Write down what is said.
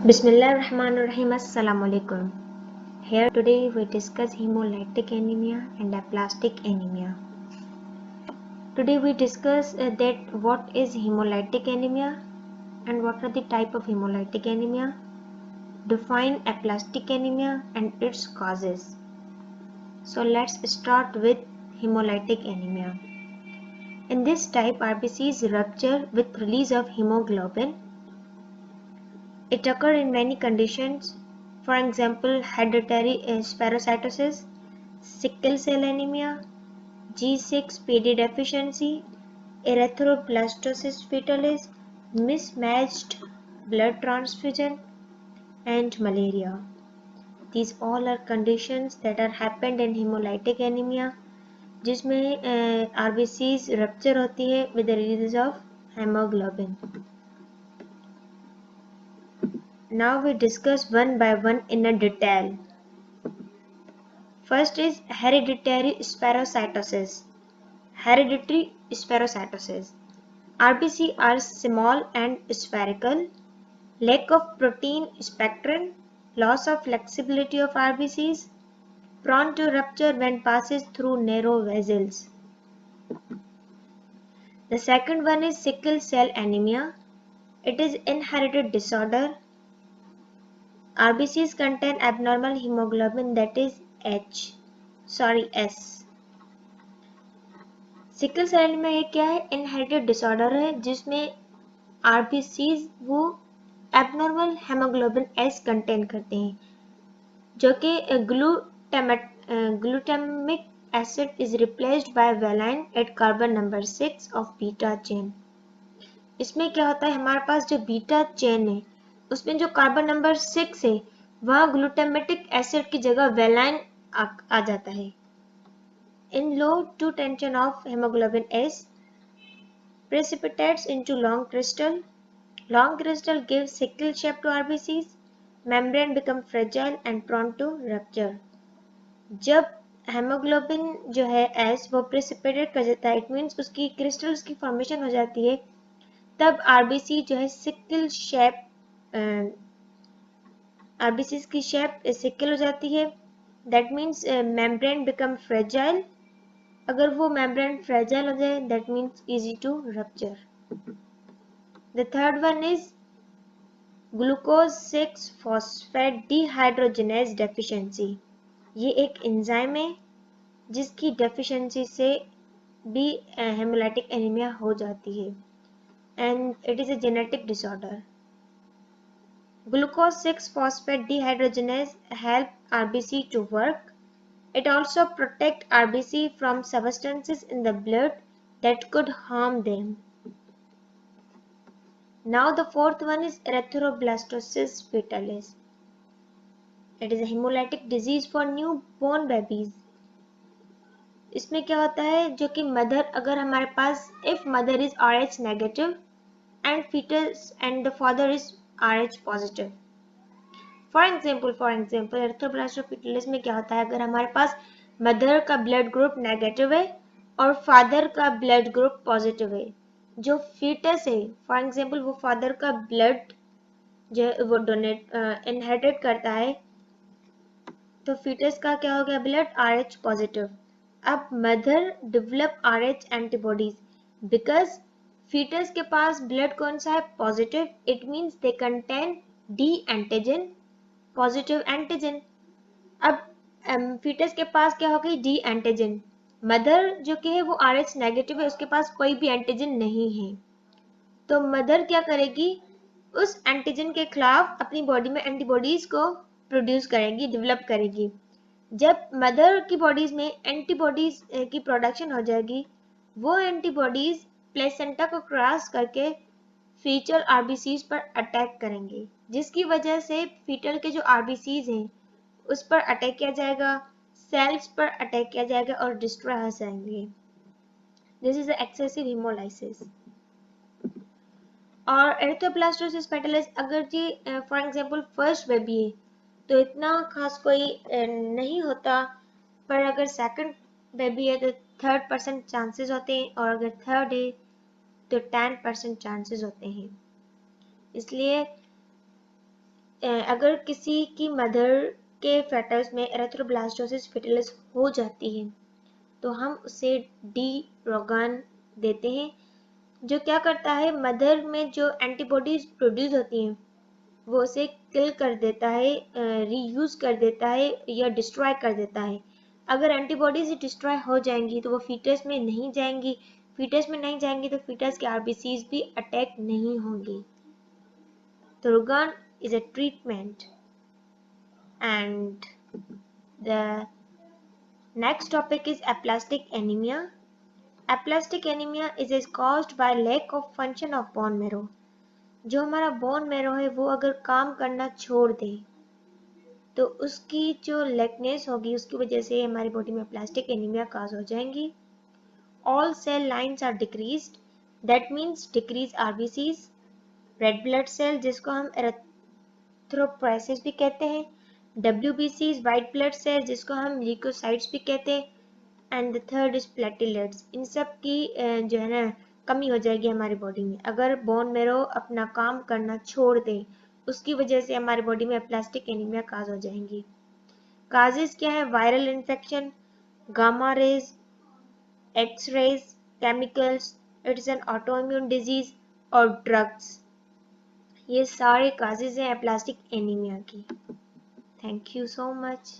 Bismillahirrahmanirrahim. Assalamualaikum. Here today we discuss hemolytic anemia and aplastic anemia. Today we discuss that what is hemolytic anemia and what are the type of hemolytic anemia, define aplastic anemia and its causes. So let's start with hemolytic anemia. In this type, RBCs rupture with release of hemoglobin. It occurs in many conditions, for example, hereditary spherocytosis, sickle cell anemia, G6PD deficiency, erythroblastosis fetalis, mismatched blood transfusion, and malaria. These all are conditions that are happened in hemolytic anemia, जिसमें RBCs rupture होती है with the release of hemoglobin. Now we discuss one by one in a detail. First is hereditary spherocytosis. Hereditary spherocytosis. RBC are small and spherical. Lack of protein spectrum. Loss of flexibility of RBCs. Prone to rupture when passes through narrow vessels. The second one is sickle cell anemia. It is inherited disorder. RBCs contain abnormal hemoglobin, that is S. Sickle cell anaemia ये क्या है? Inherited disorder है जिसमें RBCs वो abnormal haemoglobin S contain करते हैं, जो कि glutamic acid is replaced by valine at carbon number 6 of beta chain. इसमें क्या होता है, हमारे पास जो बीटा चेन है उसमें जो कार्बन नंबर 6 है वहाँ ग्लूटामेटिक एसिड की जगह वेलाइन आ जाता है. In low to tension of hemoglobin S precipitates into long crystal. Long crystal gives sickle shape to RBCs. Membrane become fragile and prone to rupture. जब हेमोग्लोबिन जो है S वो प्रेसिपिटेट कर जाता है, इट मीन्स उसकी क्रिस्टल्स की formation हो जाती है, तब RBC जो है सिकल शेप RBCs की शेप सिकल हो जाती है. That means membrane become fragile. अगर वो मेम्ब्रेन फ्रेजाइल हो जाए that means easy to rupture. The third one is glucose 6 phosphate dehydrogenase deficiency. ये एक एंजाइम है जिसकी डेफिशिएंसी से भी हेमोलाइटिक एनीमिया हो जाती है and it is a genetic disorder. Glucose 6-phosphate dehydrogenase help RBC to work. It also protects RBC from substances in the blood that could harm them. Now the fourth one is erythroblastosis fetalis. It is a hemolytic disease for newborn babies. इसमें क्या होता है, जो कि mother अगर हमारे पास if mother is RH negative and fetus and the father is RH positive. For example erythroblastosis fetalis में क्या होता है, अगर हमारे पास मदर का ब्लड ग्रुप नेगेटिव है और फादर का ब्लड ग्रुप पॉजिटिव है, जो फीटस है फॉर एग्जाम्पल वो फादर का ब्लड जो वो डोनेट इनहेरिट करता है, तो फीटस का क्या हो गया ब्लड RH पॉजिटिव. अब mother develop RH antibodies because foetus के पास ब्लड कौन सा है positive, it means they contain D antigen positive antigen. अब फीटस के पास क्या हो गई डी एंटीजन. मदर जो कि है वो RH नेगेटिव है, उसके पास कोई भी एंटीजन नहीं है, तो मदर क्या करेगी, उस एंटीजन के खिलाफ अपनी बॉडी में एंटीबॉडीज को प्रोड्यूस करेगी, डेवलप करेगी. जब मदर की बॉडीज में एंटीबॉडीज की प्रोडक्शन हो जाएगी, वो एंटीबॉडीज प्लेसेंटा को क्रॉस करके फीटल आरबीसीज पर अटैक करेंगे, जिसकी वजह से फीटल के जो आरबीसीज हैं उस पर अटैक किया जाएगा, सेल्स पर अटैक किया जाएगा और डिस्ट्रॉय हो जाएंगे. This is excessive haemolysis. और एरिथ्रोब्लास्टोसिस फेटालिस अगर जी फॉर एग्जांपल फर्स्ट बेबी है तो इतना खास कोई नहीं होता, पर अगर सेकंड बेबी है तो 3% चांसेस होते हैं और अगर थर्ड है तो 10% चांसेस होते हैं. इसलिए अगर किसी की मदर के फेटस में एरेथ्रोब्लास्टोसिस फेटालिस हो जाती है तो हम उसे डी रोगान देते हैं, जो क्या करता है, मदर में जो एंटीबॉडीज प्रोड्यूस होती हैं वो उसे किल कर देता है, रीयूज कर देता है या डिस्ट्रॉय कर देता है। अगर एंटीबॉडीज डिस्ट्रॉय हो जाएंगी तो वो फीटस में नहीं जाएंगी, फीटस में नहीं जाएंगी तो फीटस के आरबीसीज भी अटैक नहीं होंगी। तो रोगान is a treatment. And the next topic is aplastic anemia. Aplastic anemia is caused by lack of function of bone marrow. जो हमारा बोन मैरो है वो अगर काम करना छोड़ दे तो उसकी जो लेकनेस होगी उसकी वजह से हमारी बॉडी में प्लास्टिक एनीमिया काज हो जाएंगी। All cell lines are decreased, that means decrease RBCs, red blood cell जिसको हम एरिथ्रोपोएसिस भी कहते हैं, WBCs वाइट ब्लड सेल जिसको हम ल्यूकोसाइट्स भी कहते हैं, and the third is platelets. इन सब की जो है ना कमी हो जाएगी हमारी बॉडी में अगर बोन मैरो अपना काम करना छोड़ दे, उसकी वजह से हमारी बॉडी में प्लास्टिक एनीमिया काज हो जाएंगी। काजेस क्या है, viral infection, gamma rays, X rays, chemicals, it's an autoimmune disease और ड्रग्स। ये सारे काजेज हैं प्लास्टिक एनीमिया की। Thank you so much.